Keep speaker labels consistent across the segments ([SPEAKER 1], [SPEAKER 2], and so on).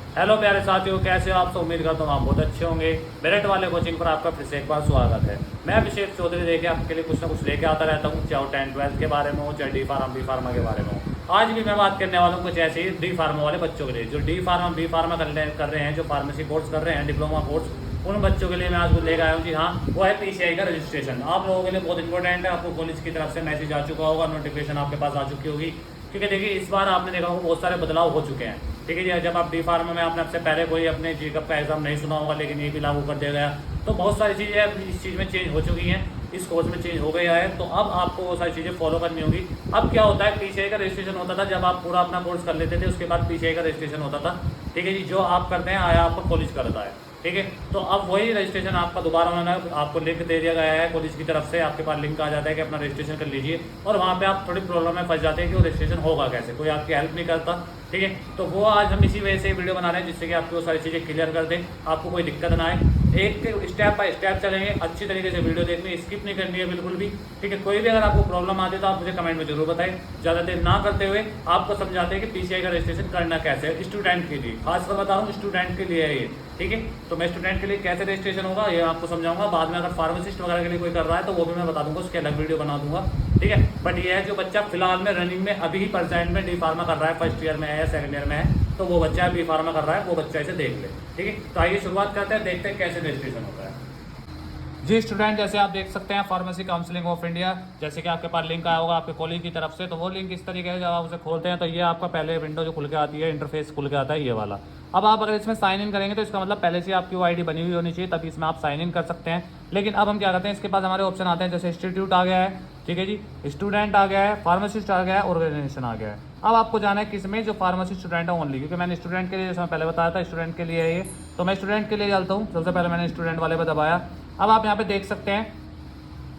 [SPEAKER 1] Hello प्यारे साथियों, कैसे हो आप सब। उम्मीद करता हूँ आप बहुत अच्छे होंगे। मेरिट वाले कोचिंग पर आपका फिर से एक बार स्वागत है। मैं अभिषेक चौधरी देखिए आपके लिए कुछ ना कुछ लेके आता रहता हूँ, चाहे वो 10th-12th के बारे में हो, चाहे डी फार्मा बी फार्मा के बारे में हो। आज भी मैं बात करने वाला हूँ कुछ ऐसे ही डी फार्मा वाले बच्चों के लिए, जो डी फार्मा बी फार्मा कर रहे हैं, जो फार्मेसी कोर्स कर रहे हैं, डिप्लोमा कोर्स, उन बच्चों के लिए मैं आज कुछ लेकर आया हूँ। जी हाँ, वो है पीसीआई का रजिस्ट्रेशन। आप लोगों के लिए बहुत इंपॉर्टेंट है। आपको कॉलेज की तरफ से मैसेज आ चुका होगा, नोटिफिकेशन आपके पास आ चुकी होगी, क्योंकि देखिए इस बार आपने देखा होगा बहुत सारे बदलाव हो चुके हैं। ठीक है जी, जब आप डी फार्मा में आपने आपसे पहले कोई अपने जीकअप का एग्जाम नहीं सुना होगा, लेकिन ये भी लागू कर दिया गया, तो बहुत सारी चीज़ें इस चीज़ में चेंज हो चुकी हैं, इस कोर्स में चेंज हो गया है। तो अब आपको वो सारी चीज़ें फॉलो करनी होगी। अब क्या होता है, पीसीआई का रजिस्ट्रेशन होता था जब आप पूरा अपना कोर्स कर लेते थे, उसके बाद पीसीआई का रजिस्ट्रेशन होता था। ठीक है जी, जो आप करते हैं आया आपका कॉलेज करता है। ठीक है, तो अब वही रजिस्ट्रेशन आपका दोबारा होना है। आपको लिंक दे दिया गया है कॉलेज की तरफ से, आपके पास लिंक आ जाता है कि अपना रजिस्ट्रेशन कर लीजिए, और वहाँ पे आप थोड़ी प्रॉब्लम में फंस जाते हैं कि वो रजिस्ट्रेशन होगा कैसे, कोई आपकी हेल्प नहीं करता। ठीक है, तो वो आज हम इसी वजह से वीडियो बना रहे हैं, जिससे कि आपको वो सारी चीज़ें क्लियर कर दें, आपको कोई दिक्कत ना आए। एक स्टेप बाय स्टेप चलेंगे, अच्छी तरीके से वीडियो देखनी है, स्किप नहीं करनी है बिल्कुल भी। ठीक है, कोई भी अगर आपको प्रॉब्लम आती है तो आप मुझे कमेंट में जरूर बताएं। ज़्यादा देर ना करते हुए आपको समझाते हैं कि पीसीआई का रजिस्ट्रेशन करना कैसे है स्टूडेंट के लिए। खासकर बता रहा हूँ स्टूडेंट के लिए है ये। ठीक है, तो मैं स्टूडेंट के लिए कैसे रजिस्ट्रेशन होगा ये आपको समझाऊंगा। बाद में अगर फार्मासिस्ट वगैरह के लिए कोई कर रहा है तो वो भी मैं बता दूंगा, उसकी अलग वीडियो बना दूंगा। ठीक है, बट ये है जो बच्चा फिलहाल में रनिंग में अभी ही परसेंट में डी फार्मा कर रहा है, फर्स्ट ईयर में है या सेकंड ईयर में है, तो वो बच्चा बी फार्मा कर रहा है, वो बच्चा इसे देख ले। ठीक है, तो आइए शुरुआत करते हैं, देखते हैं कैसे रजिस्ट्रेशन होता है। जी स्टूडेंट, जैसे आप देख सकते हैं फार्मेसी काउंसिलिंग ऑफ इंडिया, जैसे कि आपके पास लिंक आया होगा आपके कॉलेज की तरफ से, तो वो लिंक इस तरीके से जब आप उसे खोलते हैं तो ये आपका पहले विंडो जो खुल के आती है, इंटरफेस खुल के आता है ये वाला। अब आप अगर इसमें साइन इन करेंगे तो इसका मतलब पहले से आपकी वो आईडी बनी हुई होनी चाहिए, तभी इसमें आप साइन इन कर सकते हैं। लेकिन अब हम क्या करते हैं, इसके पास हमारे ऑप्शन आते हैं, जैसे इंस्टीट्यूट आ गया है, ठीक है जी, स्टूडेंट आ गया है, फार्मासिस्ट आ गया है, ऑर्गेनाइजेशन आ गया है। अब आपको जाना है किस में, जो फार्मेसी स्टूडेंट है ओनली, क्योंकि मैंने स्टूडेंट के लिए जैसे मैं पहले बताया था स्टूडेंट के लिए है ये, तो मैं स्टूडेंट के लिए चलता हूँ। सबसे पहले मैंने स्टूडेंट वाले पर दबाया। अब आप यहाँ पे देख सकते हैं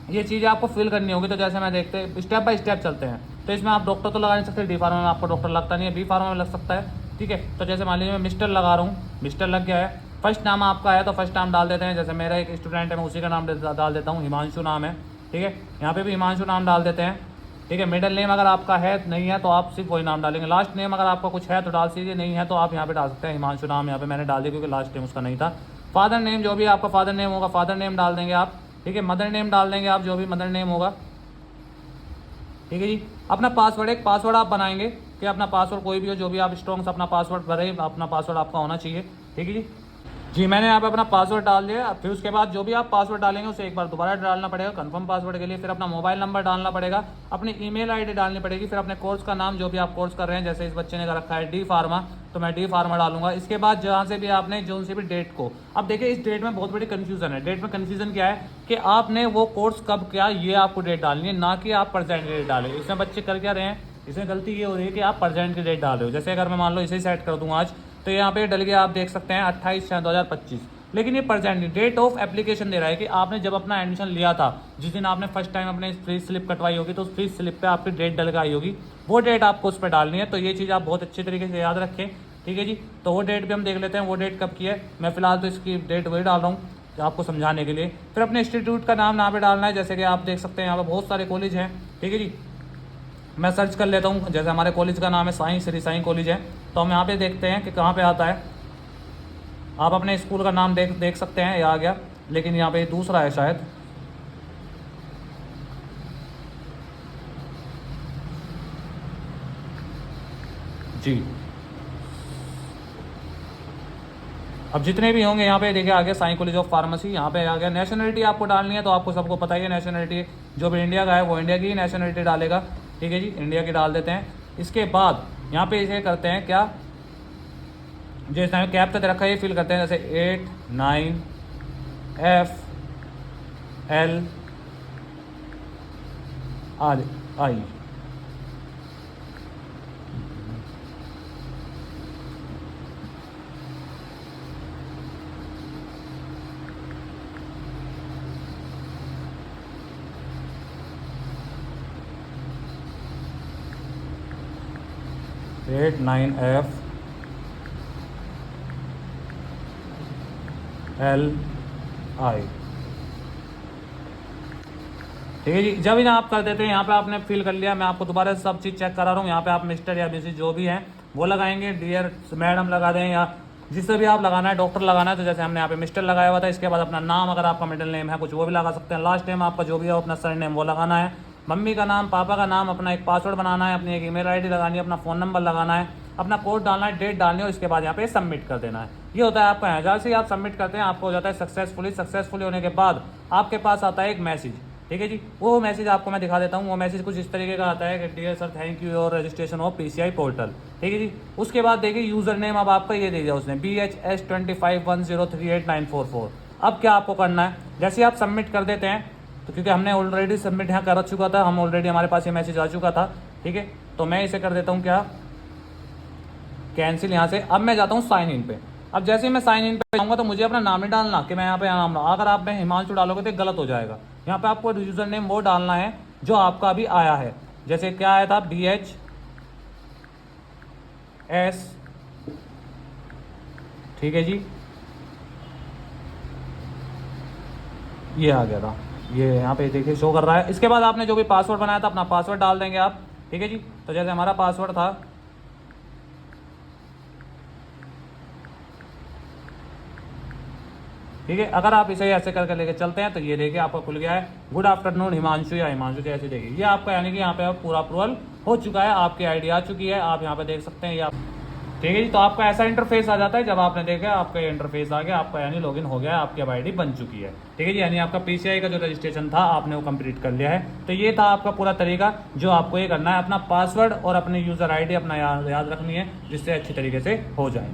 [SPEAKER 1] ये चीज़ें आपको फिल करनी होगी। तो जैसे मैं देखते हैं स्टेप बाय स्टेप चलते हैं। तो इसमें आप डॉक्टर तो लगा नहीं सकते, डी फार्मा में आपको डॉक्टर लगता नहीं है, बी फार्मा में लग सकता है। ठीक है, तो जैसे मान लीजिए मैं मिस्टर लगा रहा हूँ, मिस्टर लग गया है। फर्स्ट नाम आपका है तो फर्स्ट नाम डाल देते हैं, जैसे मेरा एक स्टूडेंट है मैं उसी का नाम डाल देता हूँ, हिमांशु नाम है। ठीक है, यहाँ पे भी हिमांशु नाम डाल देते हैं। ठीक है, मिडिल नेम अगर आपका है नहीं है तो आप सिर्फ वही नाम डालेंगे। लास्ट नेम अगर आपका कुछ है तो डाल दीजिए, नहीं है तो आप यहाँ पे डाल सकते हैं हिमांशु नाम। यहाँ पे मैंने डाल दिया क्योंकि लास्ट नेम उसका नहीं था। फादर नेम, जो भी आपका फादर नेम होगा फादर नेम डाल देंगे आप। ठीक है, मदर नेम डाल देंगे आप, जो भी मदर नेम होगा। ठीक है जी, अपना पासवर्ड, एक पासवर्ड आप बनाएंगे कि अपना पासवर्ड कोई भी हो, जो भी आप स्ट्रॉन्ग से अपना पासवर्ड भरें, अपना पासवर्ड आपका होना चाहिए। ठीक है जी, जी मैंने यहाँ पे अपना पासवर्ड डाल दिया। फिर उसके बाद जो भी आप पासवर्ड डालेंगे उसे एक बार दोबारा डालना पड़ेगा कंफर्म पासवर्ड के लिए। फिर अपना मोबाइल नंबर डालना पड़ेगा, अपनी ईमेल आईडी डालनी पड़ेगी, फिर अपने कोर्स का नाम जो भी आप कोर्स कर रहे हैं, जैसे इस बच्चे ने कर रखा है डी फार्मा, तो मैं डी फार्मा डालूंगा। इसके बाद जहाँ से भी आपने जो से भी डेट को, अब देखिए इस डेट में बहुत बड़ी कन्फ्यूजन है। डेट में कन्फ्यूजन क्या है कि आपने वो कोर्स कब किया ये आपको डेट डालनी है, ना कि आप प्रेजेंट की डेट डालें। इसमें बच्चे कर क्या रहे हैं, इसमें गलती ये हो रही है कि आप प्रेजेंट की डेट डाल रहे हो। जैसे अगर मैं मान लो इसे सेट कर दूँ आज, तो यहाँ पे डल गया, आप देख सकते हैं 28/6/2025, लेकिन ये प्रेजेंट डेट ऑफ एप्लीकेशन दे रहा है कि आपने जब अपना एडमिशन लिया था, जिस दिन आपने फर्स्ट टाइम अपने फ्री स्लिप कटवाई होगी, तो उस फ्री स्लिप पे आपकी डेट डल के आई होगी, वो डेट आपको उस पर डालनी है। तो ये चीज़ आप बहुत अच्छी तरीके से याद रखें। ठीक है जी, तो वो डेट भी हम देख लेते हैं, वो डेट कब की है। मैं फिलहाल तो इसकी डेट वही डाल रहा हूँ आपको समझाने के लिए। फिर अपने इंस्टीट्यूट का नाम यहाँ पे डालना है, जैसे कि आप देख सकते हैं यहाँ पे बहुत सारे कॉलेज हैं। ठीक है जी, मैं सर्च कर लेता हूँ, जैसे हमारे कॉलेज का नाम है साईं श्री साईं कॉलेज है, तो हम यहाँ पे देखते हैं कि कहाँ पे आता है। आप अपने स्कूल का नाम देख सकते हैं, ये आ गया, लेकिन यहाँ पे दूसरा है शायद। जी, अब जितने भी होंगे यहाँ पे देखिए आ गया साईं कॉलेज ऑफ फार्मेसी, यहाँ पे आ गया। नेशनलिटी आपको डालनी है, तो आपको सबको पता ही है नेशनलिटी, जो भी इंडिया का है वो इंडिया की ही नेशनलिटी डालेगा। ठीक है जी, इंडिया की डाल देते हैं। इसके बाद यहाँ पे इसे करते हैं क्या, जो इस टाइम कैप तक रखा है ये फिल करते हैं, जैसे 8 9 FL I। Eight 9FLI। ठीक है जी, जब इन्हें आप कर देते हैं, यहाँ पे आपने फिल कर लिया। मैं आपको दोबारा सब चीज़ चेक करा रहा हूँ। यहाँ पे आप मिस्टर या मिसेज जो भी हैं वो लगाएंगे, डियर मैडम लगा दें या जिससे भी आप लगाना है, डॉक्टर लगाना है तो जैसे हमने यहाँ पे मिस्टर लगाया हुआ था। इसके बाद अपना नाम, अगर आपका मिडिल नेम है कुछ वो भी लगा सकते हैं। लास्ट नेम आपका जो भी हो, अपना सर नेम वो लगाना है। मम्मी का नाम, पापा का नाम, अपना एक पासवर्ड बनाना है, अपनी एक ईमेल आईडी लगानी है, अपना फ़ोन नंबर लगाना है, अपना कोड डालना है, डेट डालनी है और इसके बाद यहाँ पे सबमिट कर देना है। ये होता है आपका है। जैसे ही आप सबमिट करते हैं आपको हो जाता है सक्सेसफुली होने के बाद आपके पास आता है एक मैसेज। ठीक है जी, वो मैसेज आपको मैं दिखा देता हूँ। वो मैसेज कुछ इस तरीके का आता है कि dear sir thank you your registration of PCI portal. ठीक है जी, उसके बाद देखिए यूज़र नेम अब आपका ये दे दिया उसने BHS2510389444। अब क्या आपको करना है, जैसे आप सबमिट कर देते हैं तो क्योंकि हमने ऑलरेडी सबमिट यहाँ कर चुका था, हम ऑलरेडी हमारे पास ये मैसेज आ चुका था। ठीक है, तो मैं इसे कर देता हूँ क्या, कैंसिल यहाँ से। अब मैं जाता हूँ साइन इन पे। अब जैसे ही मैं साइन इन पे जाऊँगा तो मुझे अपना नाम ही डालना कि मैं यहाँ पे नाम, अगर आप में हिमांशु डालोगे तो गलत हो जाएगा। यहाँ पे आपको यूज़र नेम वो डालना है जो आपका अभी आया है। जैसे क्या आया था, BHS। ठीक है जी, ये आ गया था, ये यहाँ पे देखिए शो कर रहा है। इसके बाद आपने जो भी पासवर्ड बनाया था अपना पासवर्ड डाल देंगे आप। ठीक है जी, तो जैसे हमारा पासवर्ड था, ठीक है, अगर आप इसे ऐसे करके लेके चलते हैं तो ये देखिए आपका खुल गया है गुड आफ्टरनून हिमांशु या हिमांशु जैसे देखिए ये आपका, यानी कि यहाँ पे पूरा अप्रूवल हो चुका है, आपकी आईडी आ चुकी है, आप यहाँ पे देख सकते हैं ये आप। ठीक है जी, तो आपका ऐसा इंटरफेस आ जाता है जब आपने देखा आपका ये इंटरफेस आ गया, आपका यानी लॉगिन हो गया है, आपकी अब आईडी बन चुकी है। ठीक है जी, यानी आपका PCI का जो रजिस्ट्रेशन था आपने वो कंप्लीट कर लिया है। तो ये था आपका पूरा तरीका जो आपको ये करना है, अपना पासवर्ड और अपनी यूज़र आईडी अपना याद रखनी है जिससे अच्छी तरीके से हो जाए।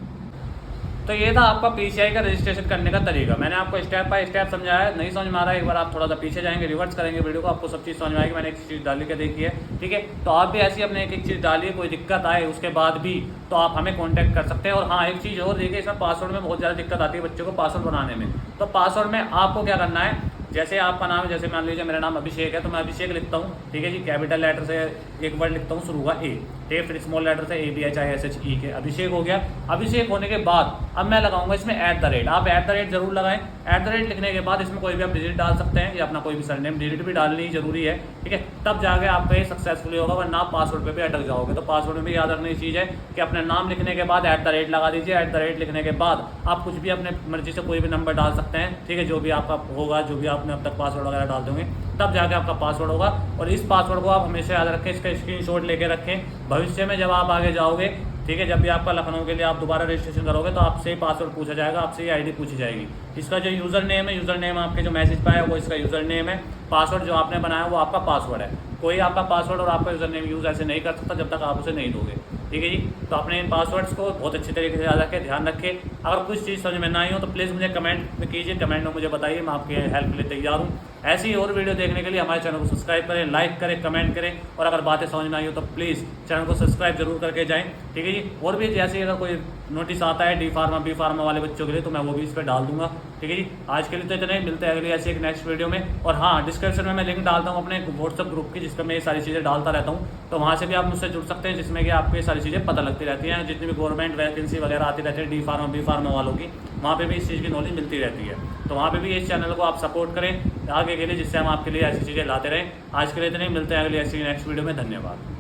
[SPEAKER 1] तो ये था आपका PCI का रजिस्ट्रेशन करने का तरीका। मैंने आपको स्टेप बाय स्टेप समझाया है। नहीं समझ में आ रहा है, एक बार आप थोड़ा सा पीछे जाएंगे, रिवर्स करेंगे वीडियो को, आपको सब चीज़ समझ में आएगी। मैंने एक चीज़ डाली के देखी है। ठीक है, तो आप भी ऐसी अपने एक चीज़ डालिए, कोई दिक्कत आए उसके बाद भी तो आप हमें कॉन्टैक्ट कर सकते हैं। और हाँ, एक चीज़ और देखिए, इसमें पासवर्ड में बहुत ज़्यादा दिक्कत आती है बच्चों को पासवर्ड बनाने में। तो पासवर्ड में आपको क्या करना है, जैसे आपका नाम है, जैसे मान लीजिए मेरा नाम अभिषेक है तो मैं अभिषेक लिखता हूँ। ठीक है जी, कैपिटल लेटर से एक वर्ड लिखता हूँ शुरू का A। ठीक है, फिर स्मॉल लेटर से ABHISHE के अभिषेक हो गया। अभिषेक होने के बाद अब मैं लगाऊंगा इसमें @ आप @ जरूर लगाएं। @ लिखने के बाद इसमें कोई भी आप डिजिट डाल सकते हैं या अपना कोई भी सरनेम डिजिट भी डालनी जरूरी है। ठीक है, तब जाके आपका ये सक्सेसफुली होगा, वरना आप पासवर्ड पे भी अटक जाओगे। तो पासवर्ड में भी याद रखने की चीज़ है कि अपने नाम लिखने के बाद @ लगा दीजिए। @ लिखने के बाद आप कुछ भी अपने मर्जी से कोई भी नंबर डाल सकते हैं। ठीक है, जो भी आपका होगा, जो भी आपने अब तक पासवर्ड वगैरह डाल दोगे तब जाके आपका पासवर्ड होगा। और इस पासवर्ड को आप हमेशा याद रखें, इसका स्क्रीनशॉट लेके रखें। भविष्य में जब आप आगे जाओगे, ठीक है, जब भी आपका लखनऊ के लिए आप दोबारा रजिस्ट्रेशन करोगे तो आपसे ही पासवर्ड पूछा जाएगा, आपसे ही आईडी पूछी जाएगी। इसका जो यूज़र नेम है, यूज़र नेम आपके जो मैसेज पाया वो इसका यूज़र नेम है। पासवर्ड जो आपने बनाया वो आपका पासवर्ड है। कोई आपका पासवर्ड और आपका यूज़र नेम यूज़ ऐसे नहीं कर सकता जब तक आप उसे नहीं दोगे। ठीक है जी, तो अपने इन पासवर्ड्स को बहुत अच्छी तरीके से याद रखें, ध्यान रखें। अगर कुछ चीज़ समझ में ना आई हो तो प्लीज़ मुझे कमेंट में कीजिए, कमेंट में मुझे बताइए, मैं आपकी हेल्प के लिए तैयार हूँ। ऐसी और वीडियो देखने के लिए हमारे चैनल को सब्सक्राइब करें, लाइक करें, कमेंट करें। और अगर बातें समझ में आई हो तो प्लीज़ चैनल को सब्सक्राइब जरूर करके जाएँ। ठीक है जी, और भी जैसे अगर कोई नोटिस आता है D फार्मा B फार्मा वाले बच्चों के लिए तो मैं वो भी इस पर डाल दूंगा। ठीक है जी, आज के लिए तो इतना ही, मिलते हैं अगली ऐसी एक नेक्स्ट वीडियो में। और हाँ, डिस्क्रिप्शन में मैं लिंक डालता हूँ अपने व्हाट्सअप ग्रुप की, जिसमें मैं ये सारी चीज़ें डालता रहता हूँ। तो वहाँ से भी आप मुझसे जुड़ सकते हैं, जिसमें कि आपको ये सारी चीज़ें पता लगती रहती हैं। जितनी भी गवर्नमेंट वैकेंसी वगैरह आती रहती है D फार्मा B फार्मा वालों की, वहाँ पे भी इस चीज़ की नॉलेज मिलती रहती है। तो वहाँ पे भी इस चैनल को आप सपोर्ट करें आगे के लिए, जिससे हम आपके लिए ऐसी चीज़ें लाते रहें। आज के लिए इतने ही, मिलते हैं अगली ऐसी नेक्स्ट वीडियो में। धन्यवाद।